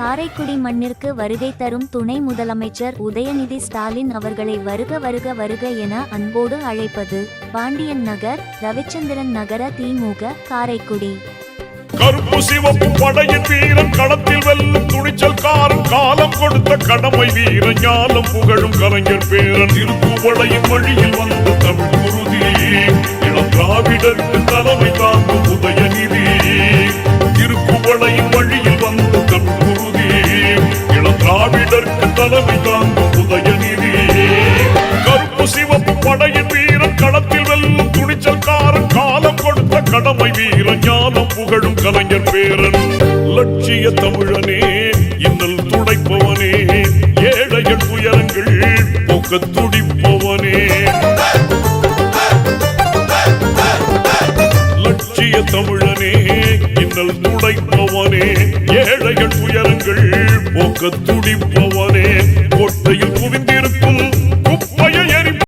காரைக்குடி மண்ணிற்கு வருகை தரும் துணை முதலமைச்சர் உதயநிதி ஸ்டாலின் அவர்களை வருக வருக வருக என அன்போடு அழைப்பது பாண்டியன் நகர், ரவிச்சந்திரன் நகர திமுக, காரைக்குடி. கருப்பு சிவப்பு படையின் வீரன் களத்தில் வெல்லும் துணிச்சல்காரன், காலம் கொடுத்த கடமை வீரன், ஞானம் புகழும் கலைஞர் பேரன், திருப்புவளையின் வழியில் வந்த தமிழ் குருதி, இளம் திராவிடருக்கு தலைமை தாங்கும் உதயநிதி. திருப்புவளையின் வழியில் வந்த தமிழ் குருதி, இளம் திராவிடருக்கு தலைமை தாங்கும் உதயநிதி. கருப்பு சிவப்பு படையின் வீரன் களத்தில் வெல்லும் துணிச்சல்காரன், காலம் கொடுத்த கடமை வீரன், ஞானம் புகழும் கலைஞர் பேரன், லட்சிய தமிழனே, இன்னல் துடைப்பவனே, ஏழைகள் துயரங்கள் போக்க துடிப்பவனே. லட்சிய தமிழனே, இன்னல் துடைப்பவனே, ஏழைகள் துயரங்கள் போக்க துடிப்பவனே.